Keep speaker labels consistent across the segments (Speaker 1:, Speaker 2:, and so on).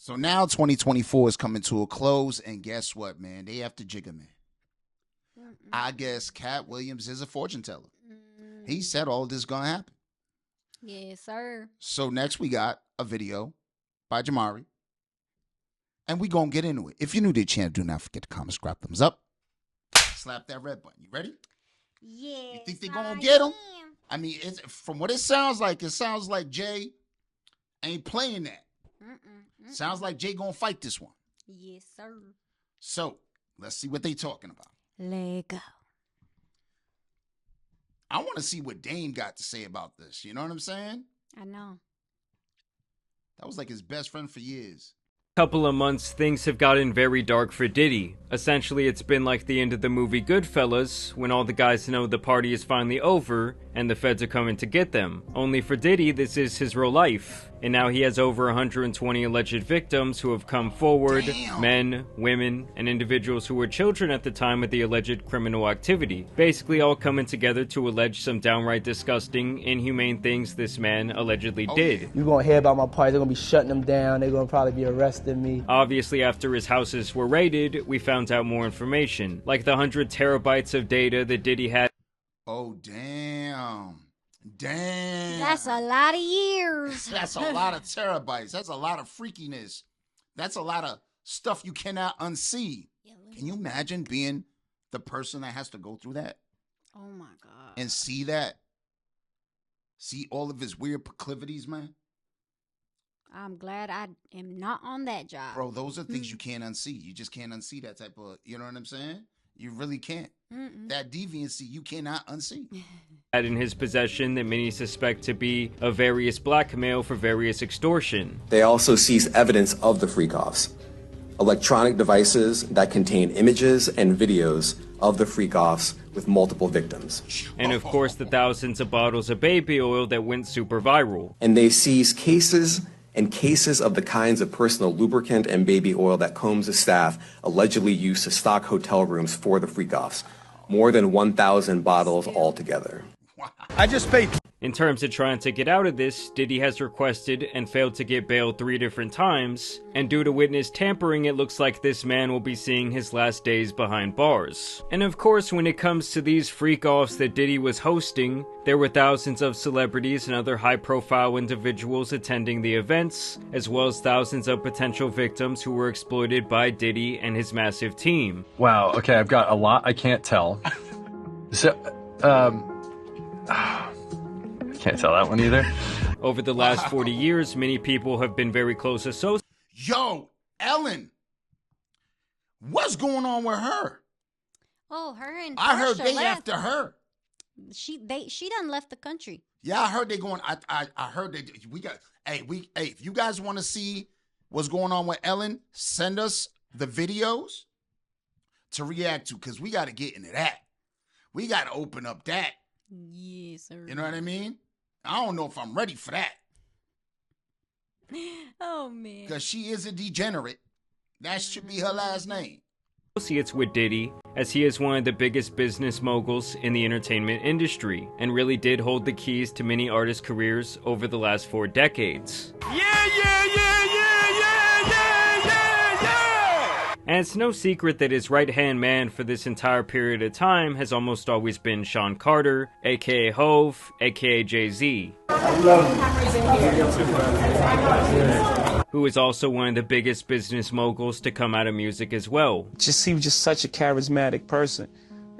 Speaker 1: So now 2024 is coming to a close, and guess what, man? They have to jigger, man. I guess Cat Williams is a fortune teller. He said all this is going to happen.
Speaker 2: Yes, sir.
Speaker 1: So next we got a video by Jamari, and we going to get into it. If you're new to the channel, do not forget to comment, subscribe, thumbs up. Slap that red button. You ready?
Speaker 2: Yeah.
Speaker 1: You think they're going to get him? I mean, from what it sounds like Jay ain't playing that. Sounds like Jay gonna fight this one.
Speaker 2: Yes, sir.
Speaker 1: So, let's see what they talking about.
Speaker 2: Let go.
Speaker 1: I want to see what Dame got to say about this. You know what I'm saying?
Speaker 2: I know.
Speaker 1: That was like his best friend for years.
Speaker 3: Couple of months, things have gotten very dark for Diddy. Essentially, it's been like the end of the movie Goodfellas, when all the guys know the party is finally over, and the feds are coming to get them. Only for Diddy, this is his real life. And now he has over 120 alleged victims who have come forward.
Speaker 1: Damn.
Speaker 3: Men, women, and individuals who were children at the time of the alleged criminal activity. Basically all coming together to allege some downright disgusting, inhumane things this man allegedly did.
Speaker 4: You're gonna hear about my party, they're gonna be shutting them down, they're gonna probably be arresting me.
Speaker 3: Obviously, after his houses were raided, we found out more information. Like the 100 terabytes of data that Diddy had.
Speaker 1: Oh, damn. Damn.
Speaker 2: That's a lot of years.
Speaker 1: That's a lot of terabytes. That's a lot of freakiness. That's a lot of stuff you cannot unsee. Can you imagine being the person that has to go through that?
Speaker 2: Oh, my God.
Speaker 1: And see that? See all of his weird proclivities, man?
Speaker 2: I'm glad I am not on that job.
Speaker 1: Bro, those are things you can't unsee. You just can't unsee that type of, you know what I'm saying? You really can't. That deviancy you cannot unsee.
Speaker 3: Had in his possession that many suspect to be of various blackmail for various extortion.
Speaker 5: They also seized evidence of the freak-offs. Electronic devices that contain images and videos of the freak-offs with multiple victims.
Speaker 3: And of course the thousands of bottles of baby oil that went super viral.
Speaker 5: And they seized cases and cases of the kinds of personal lubricant and baby oil that Combs' staff allegedly used to stock hotel rooms for the freak-offs. More than 1,000 bottles altogether.
Speaker 6: I just paid.
Speaker 3: In terms of trying to get out of this, Diddy has requested and failed to get bail 3 different times, and due to witness tampering, it looks like this man will be seeing his last days behind bars. And of course, when it comes to these freak-offs that Diddy was hosting, there were thousands of celebrities and other high-profile individuals attending the events, as well as thousands of potential victims who were exploited by Diddy and his massive team.
Speaker 6: Wow, okay, I've got a lot I can't tell. So, can't tell that one either.
Speaker 3: Over the last 40 years, many people have been very close associates.
Speaker 1: Yo, Ellen, what's going on with her?
Speaker 2: Oh, her and
Speaker 1: I heard
Speaker 2: Portia
Speaker 1: they
Speaker 2: left.
Speaker 1: after her.
Speaker 2: She done left the country.
Speaker 1: Yeah, I heard they going. I heard they. We got. Hey, if you guys want to see what's going on with Ellen, send us the videos to react to, because we got to get into that. We got to open up that.
Speaker 2: Yes, sir.
Speaker 1: You know what I mean? I don't know if I'm ready for that.
Speaker 2: Oh, man.
Speaker 1: Because she is a degenerate. That should be her last name.
Speaker 3: Associates with Diddy, as he is one of the biggest business moguls in the entertainment industry, and really did hold the keys to many artists' careers over the last 4 decades. And it's no secret that his right-hand man for this entire period of time has almost always been Sean Carter, aka Hove, aka Jay-Z. Who is also one of the biggest business moguls to come out of music as well.
Speaker 4: He was just such a charismatic person.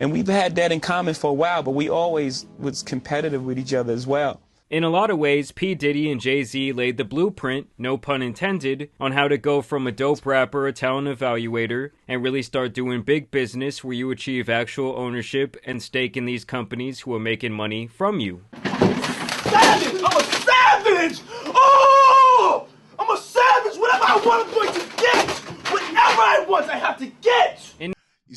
Speaker 4: And we've had that in common for a while, but we always was competitive with each other as well.
Speaker 3: In a lot of ways, P. Diddy and Jay-Z laid the blueprint, no pun intended, on how to go from a dope rapper, a talent evaluator, and really start doing big business where you achieve actual ownership and stake in these companies who are making money from you.
Speaker 7: Savage! I'm a savage! Oh! I'm a savage! Whatever I want, I'm going to get! Whatever I want, I have to get!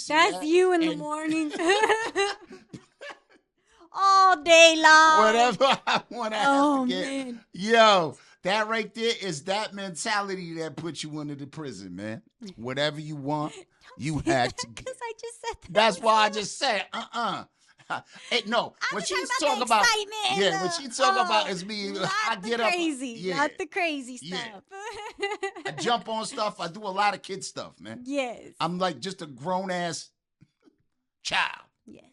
Speaker 2: That's you in the morning. All day long.
Speaker 1: Whatever I want to have to get.
Speaker 2: Man.
Speaker 1: Yo, that right there is that mentality that puts you into the prison, man. Whatever you want, you have to get.
Speaker 2: Because I just said that.
Speaker 1: That's why I just said, Hey, no,
Speaker 2: I'm
Speaker 1: when
Speaker 2: just
Speaker 1: she's
Speaker 2: talking
Speaker 1: talking
Speaker 2: about
Speaker 1: about,
Speaker 2: the excitement.
Speaker 1: yeah, when she talking about is me,
Speaker 2: not
Speaker 1: I
Speaker 2: the
Speaker 1: get up,
Speaker 2: crazy,
Speaker 1: yeah,
Speaker 2: not the crazy
Speaker 1: yeah.
Speaker 2: stuff.
Speaker 1: I jump on stuff. I do a lot of kid stuff, man.
Speaker 2: Yes.
Speaker 1: I'm like just a grown ass child.
Speaker 2: Yes.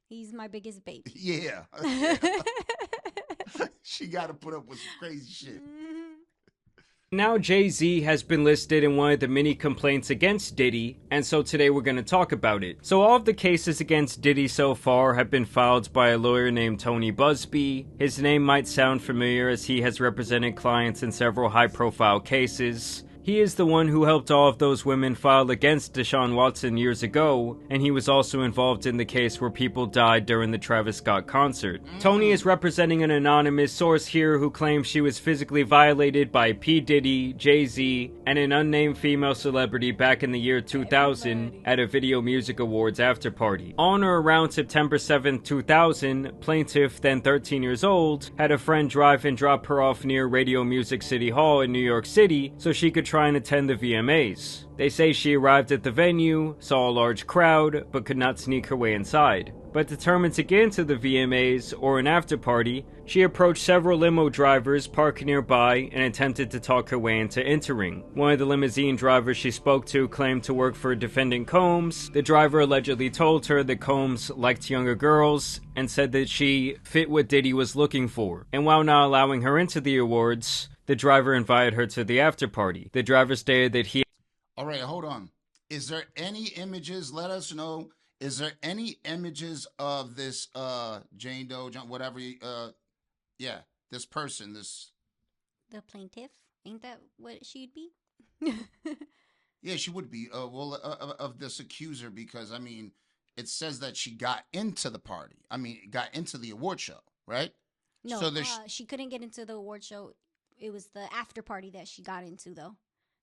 Speaker 2: He's my biggest baby.
Speaker 1: Yeah. She got to put up with some crazy shit.
Speaker 3: Now Jay-Z has been listed in one of the many complaints against Diddy, and so today we're going to talk about it. So all of the cases against Diddy so far have been filed by a lawyer named Tony Busby. His name might sound familiar as he has represented clients in several high-profile cases. He is the one who helped all of those women file against Deshaun Watson years ago, and he was also involved in the case where people died during the Travis Scott concert. Tony is representing an anonymous source here who claims she was physically violated by P. Diddy, Jay-Z, and an unnamed female celebrity back in the year 2000 at a Video Music Awards after party. On or around September 7, 2000, plaintiff, then 13 years old, had a friend drive and drop her off near Radio Music City Hall in New York City so she could try and attend the VMAs. They say she arrived at the venue, saw a large crowd, but could not sneak her way inside. But determined to get into the VMAs, or an after party, she approached several limo drivers parked nearby and attempted to talk her way into entering. One of the limousine drivers she spoke to claimed to work for defendant Combs. The driver allegedly told her that Combs liked younger girls and said that she fit what Diddy was looking for. And while not allowing her into the awards, the driver invited her to the after party. The driver stated that he...
Speaker 1: All right, hold on. Is there any images? Let us know. Is there any images of this Jane Doe, whatever, yeah, this person, this...
Speaker 2: The plaintiff? Ain't that what she'd be?
Speaker 1: Yeah, she would be, of this accuser, because, I mean, it says that she got into the party. I mean, got into the award show, right?
Speaker 2: No,
Speaker 1: So
Speaker 2: she couldn't get into the award show. It was the after party that she got into, though.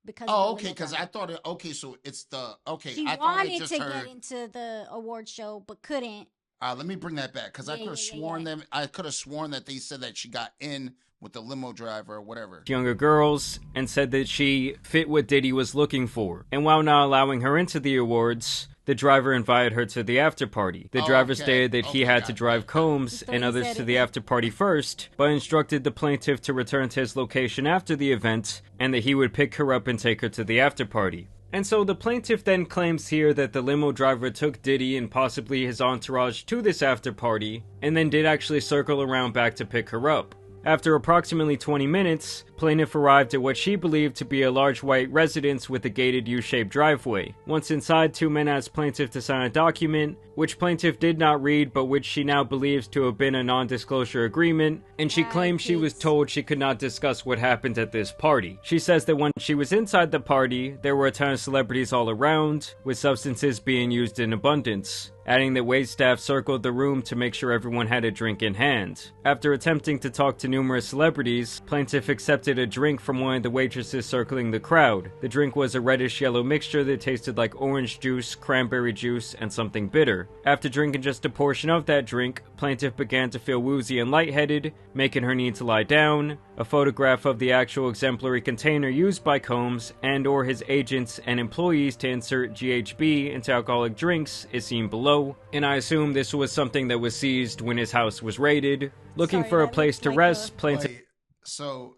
Speaker 2: Because
Speaker 1: okay, because I thought it, okay, so it's the, okay.
Speaker 2: She
Speaker 1: I thought
Speaker 2: wanted
Speaker 1: I just
Speaker 2: to
Speaker 1: heard,
Speaker 2: get into the award show, but couldn't.
Speaker 1: let me bring that back, because I could have sworn them, I could have sworn that they said that she got in with the limo driver or whatever.
Speaker 3: Younger girls, and said that she fit what Diddy was looking for. And while not allowing her into the awards, the driver invited her to the after party. The driver stated that he had to drive Combs and others to the after party first, but instructed the plaintiff to return to his location after the event, and that he would pick her up and take her to the after party. And so the plaintiff then claims here that the limo driver took Diddy and possibly his entourage to this after party, and then did actually circle around back to pick her up. After approximately 20 minutes, plaintiff arrived at what she believed to be a large white residence with a gated U-shaped driveway. Once inside, two men asked plaintiff to sign a document, which plaintiff did not read, but which she now believes to have been a non-disclosure agreement, and she claims she was told she could not discuss what happened at this party. She says that when she was inside the party, there were a ton of celebrities all around, with substances being used in abundance, adding that waitstaff circled the room to make sure everyone had a drink in hand. After attempting to talk to numerous celebrities, plaintiff accepted a drink from one of the waitresses circling the crowd. The drink was a reddish-yellow mixture that tasted like orange juice, cranberry juice, and something bitter. After drinking just a portion of that drink, plaintiff began to feel woozy and lightheaded, making her need to lie down. A photograph of the actual exemplary container used by Combs and or his agents and employees to insert GHB into alcoholic drinks is seen below, and I assume this was something that was seized when his house was raided. Looking for a place to rest, plaintiff...
Speaker 1: So,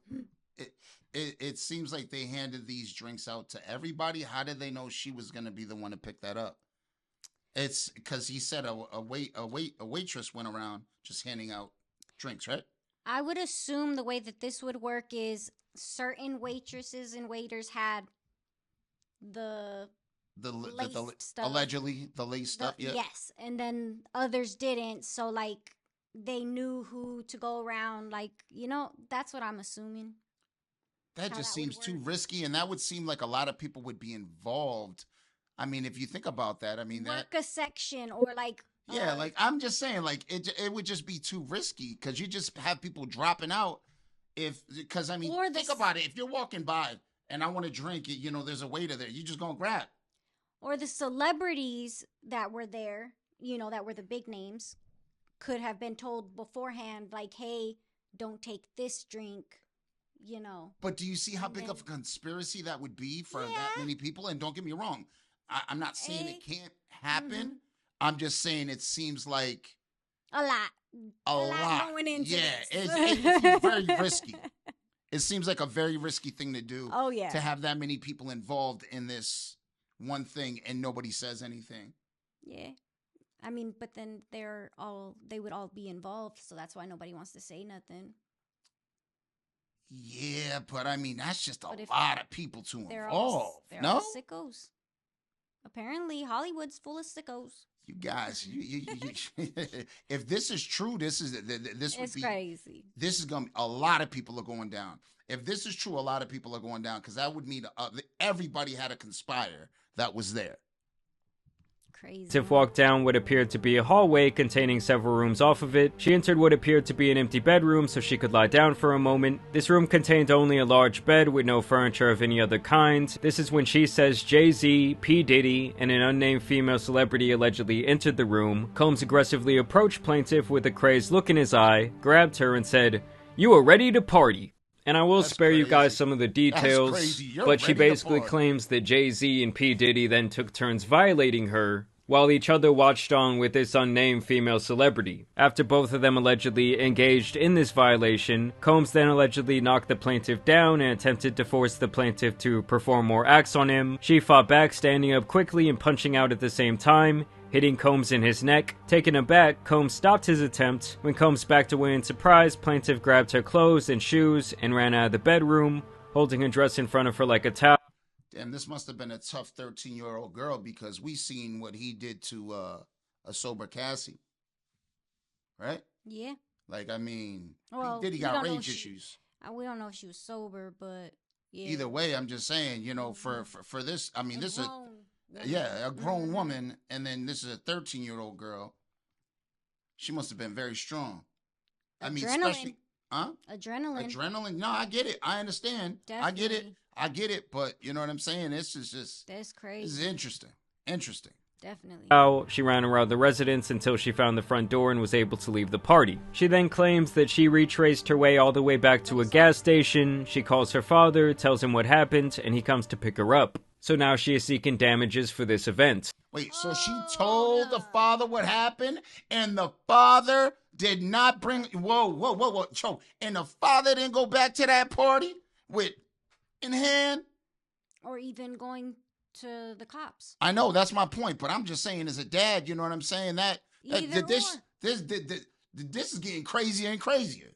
Speaker 1: it seems like they handed these drinks out to everybody. How did they know she was going to be the one to pick that up? It's because he said a waitress went around just handing out drinks, right?
Speaker 2: I would assume the way that this would work is certain waitresses and waiters had the
Speaker 1: stuff. Allegedly the lace stuff, yeah.
Speaker 2: Yes, and then others didn't, so like they knew who to go around, like, you know, that's what I'm assuming.
Speaker 1: That just seems too risky, and that would seem like a lot of people would be involved. I mean, if you think about that, I mean,
Speaker 2: work a section or like...
Speaker 1: Yeah, like, I'm just saying, like, it would just be too risky, because you just have people dropping out because, I mean, think about it. If you're walking by and I want to drink it, you know, there's a waiter there, you just gonna grab.
Speaker 2: Or the celebrities that were there, you know, that were the big names, could have been told beforehand, like, hey, don't take this drink, you know.
Speaker 1: But do you see how big of a conspiracy that would be for that many people? And don't get me wrong, I'm not saying it can't happen. I'm just saying it seems like
Speaker 2: A lot.
Speaker 1: A lot.
Speaker 2: Going into
Speaker 1: yeah,
Speaker 2: this.
Speaker 1: it's very risky. It seems like a very risky thing to do.
Speaker 2: Oh, yeah.
Speaker 1: To have that many people involved in this one thing and nobody says anything.
Speaker 2: Yeah. I mean, but then they would all be involved, so that's why nobody wants to say nothing.
Speaker 1: Yeah, but I mean, that's just a lot of people to
Speaker 2: They're
Speaker 1: involve.
Speaker 2: They're
Speaker 1: No?
Speaker 2: all sickos. Apparently, Hollywood's full of sickos.
Speaker 1: You guys, you if this is true, this would
Speaker 2: It's
Speaker 1: be
Speaker 2: crazy.
Speaker 1: This is gonna be a lot of people are going down. If this is true, a lot of people are going down because that would mean everybody had to conspire that was there.
Speaker 2: Crazy.
Speaker 3: Tiff walked down what appeared to be a hallway containing several rooms off of it. She entered what appeared to be an empty bedroom so she could lie down for a moment. This room contained only a large bed with no furniture of any other kind. This is when she says Jay-Z, P. Diddy, and an unnamed female celebrity allegedly entered the room. Combs aggressively approached plaintiff with a crazed look in his eye, grabbed her, and said, "You are ready to party." And I will spare you guys some of the details, but she basically claims that Jay-Z and P. Diddy then took turns violating her, while each other watched on with this unnamed female celebrity. After both of them allegedly engaged in this violation, Combs then allegedly knocked the plaintiff down and attempted to force the plaintiff to perform more acts on him. She fought back, standing up quickly and punching out at the same time, hitting Combs in his neck. Taken aback, Combs stopped his attempt. When Combs backed away in surprise, plaintiff grabbed her clothes and shoes and ran out of the bedroom, holding her dress in front of her like a towel.
Speaker 1: Damn, this must have been a tough 13-year-old girl because we seen what he did to a sober Cassie. Right?
Speaker 2: Yeah.
Speaker 1: Like, I mean,
Speaker 2: Well,
Speaker 1: Diddy got rage issues.
Speaker 2: We don't know if she was sober, but yeah.
Speaker 1: Either way, I'm just saying, you know, for this, I mean, this is a grown woman, and then this is a 13-year-old girl. She must have been very strong. I mean, especially, Adrenaline. No, I get it. I understand.
Speaker 2: Definitely.
Speaker 1: I get it, but you know what I'm saying? This is just...
Speaker 2: That's crazy.
Speaker 1: This is interesting.
Speaker 2: Definitely.
Speaker 3: She ran around the residence until she found the front door and was able to leave the party. She then claims that she retraced her way all the way back to a gas station. She calls her father, tells him what happened, and he comes to pick her up. So now she is seeking damages for this event.
Speaker 1: Wait, so she told the father what happened, and the father did not bring... Whoa. Choke. And the father didn't go back to that party with... in hand,
Speaker 2: or even going to the cops.
Speaker 1: I know that's my point, but I'm just saying, as a dad, you know what I'm saying. This is getting crazier and crazier.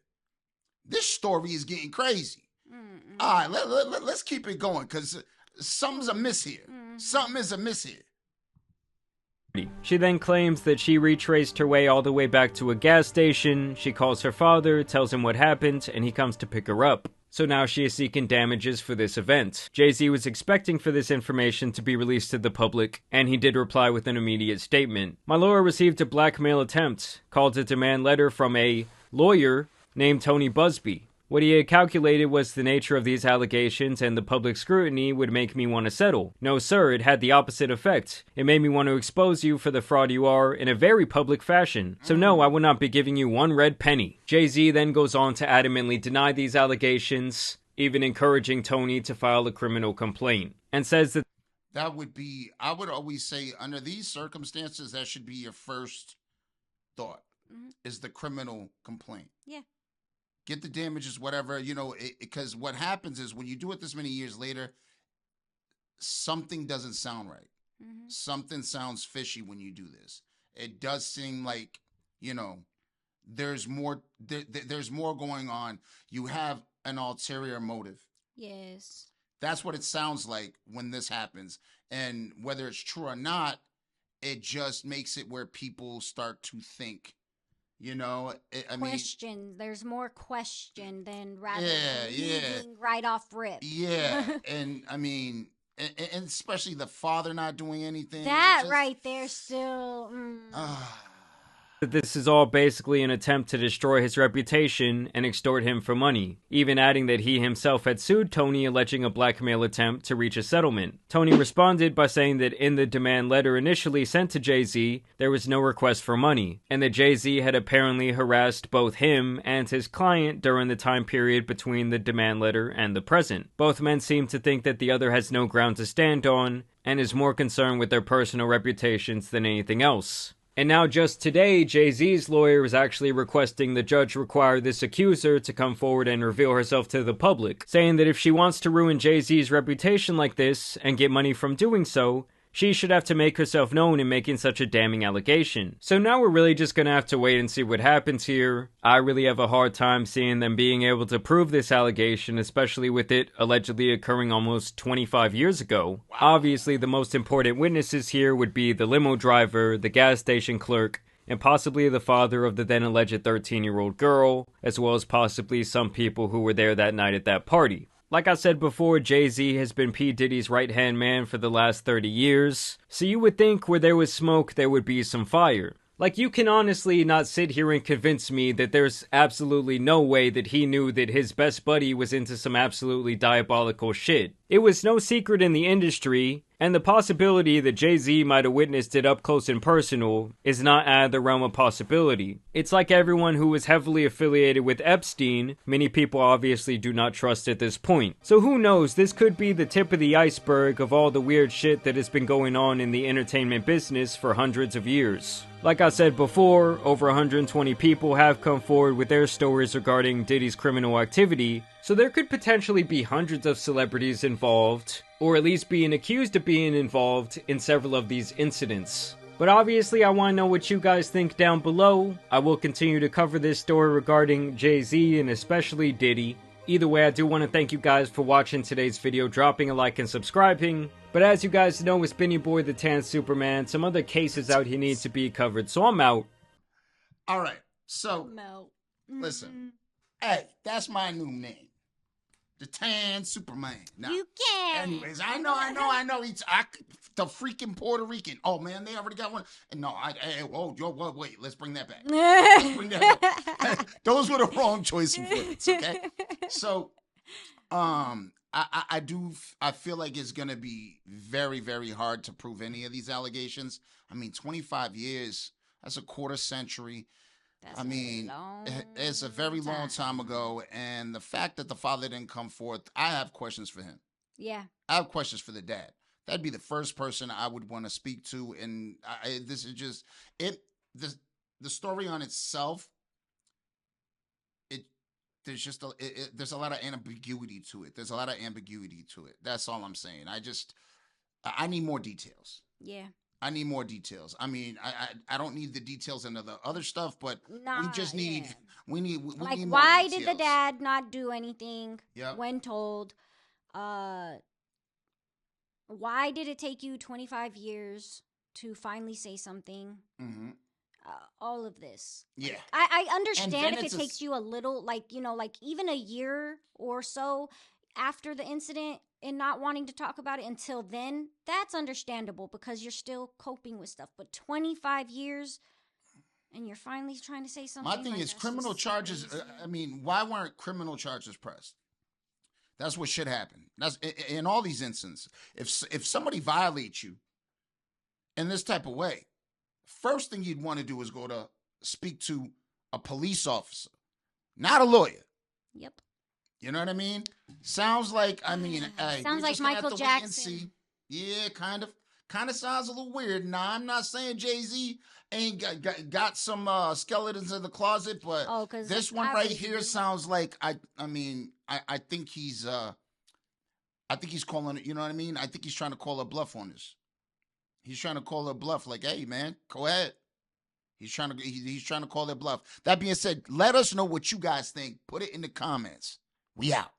Speaker 1: This story is getting crazy. Mm-mm. All right, let's keep it going because something's amiss here. Mm-hmm. Something is amiss here.
Speaker 3: She then claims that she retraced her way all the way back to a gas station. She calls her father, tells him what happened, and he comes to pick her up. So now she is seeking damages for this event. Jay-Z was expecting for this information to be released to the public, and he did reply with an immediate statement. My lawyer received a blackmail attempt, called a demand letter from a lawyer named Tony Busby. What he had calculated was the nature of these allegations and the public scrutiny would make me want to settle. No sir, it had the opposite effect. It made me want to expose you for the fraud you are in a very public fashion. So no, I will not be giving you one red penny. Jay-Z then goes on to adamantly deny these allegations, even encouraging Tony to file a criminal complaint, and says that
Speaker 1: would be, I would always say, under these circumstances, that should be your first thought, is the criminal complaint.
Speaker 2: Yeah.
Speaker 1: Get the damages, whatever, you know, because what happens is when you do it this many years later, something doesn't sound right. Mm-hmm. Something sounds fishy when you do this. It does seem like, you know, there's more going on. You have an ulterior motive.
Speaker 2: Yes.
Speaker 1: That's what it sounds like when this happens. And whether it's true or not, it just makes it where people start to think. You know,
Speaker 2: there's more question than rather than leading right off rip.
Speaker 1: Yeah, and I mean, and especially the father not doing anything.
Speaker 2: That right there still...
Speaker 3: This is all basically an attempt to destroy his reputation and extort him for money, even adding that he himself had sued Tony alleging a blackmail attempt to reach a settlement. Tony responded by saying that in the demand letter initially sent to Jay-Z, there was no request for money, and that Jay-Z had apparently harassed both him and his client during the time period between the demand letter and the present. Both men seem to think that the other has no ground to stand on, and is more concerned with their personal reputations than anything else. And now just today, Jay-Z's lawyer is actually requesting the judge require this accuser to come forward and reveal herself to the public, saying that if she wants to ruin Jay-Z's reputation like this and get money from doing so, she should have to make herself known in making such a damning allegation. So now we're really just gonna have to wait and see what happens here. I really have a hard time seeing them being able to prove this allegation, especially with it allegedly occurring almost 25 years ago. Wow. Obviously, the most important witnesses here would be the limo driver, the gas station clerk, and possibly the father of the then alleged 13-year-old girl, as well as possibly some people who were there that night at that party. Like I said before, Jay-Z has been P. Diddy's right-hand man for the last 30 years, so you would think where there was smoke, there would be some fire. Like, you can honestly not sit here and convince me that there's absolutely no way that he knew that his best buddy was into some absolutely diabolical shit. It was no secret in the industry, and the possibility that Jay-Z might have witnessed it up close and personal is not out of the realm of possibility. It's like everyone who was heavily affiliated with Epstein, many people obviously do not trust at this point. So who knows, this could be the tip of the iceberg of all the weird shit that has been going on in the entertainment business for hundreds of years. Like I said before, over 120 people have come forward with their stories regarding Diddy's criminal activity, so there could potentially be hundreds of celebrities involved, or at least being accused of being involved in several of these incidents. But obviously I want to know what you guys think down below. I will continue to cover this story regarding Jay-Z and especially Diddy. Either way, I do want to thank you guys for watching today's video, dropping a like and subscribing. But as you guys know, it's been your boy the Tan Superman. Some other cases out here need to be covered, so I'm out.
Speaker 1: All right, so listen, hey, that's my new name, the Tan Superman. Now,
Speaker 2: you can.
Speaker 1: Anyways, I know. The freaking Puerto Rican. Oh man, they already got one. No, wait, let's bring that back. Let's bring that back. Those were the wrong choice of words. Okay, so, I feel like it's gonna be very, very hard to prove any of these allegations. I mean, 25 years. That's a quarter century. It's a very long time ago, and the fact that the father didn't come forth, I have questions for him.
Speaker 2: Yeah.
Speaker 1: I have questions for the dad. That'd be the first person I would want to speak to, and this is just it. The story on itself, there's a lot of ambiguity to it. That's all I'm saying. I need more details.
Speaker 2: Yeah.
Speaker 1: I need more details. I mean, I don't need the details and the other stuff, but we just need we need like more
Speaker 2: why
Speaker 1: details.
Speaker 2: did the dad not do anything
Speaker 1: Yep.
Speaker 2: when told? Why did it take you 25 years to finally say something?
Speaker 1: Mm-hmm.
Speaker 2: All of this.
Speaker 1: Yeah.
Speaker 2: I understand if it takes you a little, like even a year or so after the incident and not wanting to talk about it until then, that's understandable because you're still coping with stuff. But 25 years and you're finally trying to say something.
Speaker 1: My thing is criminal charges. Why weren't criminal charges pressed? That's what should happen. That's in all these instances. If somebody violates you in this type of way, first thing you'd want to do is go to speak to a police officer, not a lawyer.
Speaker 2: Yep.
Speaker 1: You know what I mean? Sounds like
Speaker 2: sounds like Michael Jackson.
Speaker 1: Yeah, kind of sounds a little weird. Now, I'm not saying Jay-Z ain't got some skeletons in the closet, but this one right here sounds like I think he's calling it. You know what I mean? I think he's trying to call a bluff on this. He's trying to call a bluff. Like, hey, man, go ahead. He's trying to call their bluff. That being said, let us know what you guys think. Put it in the comments. We out.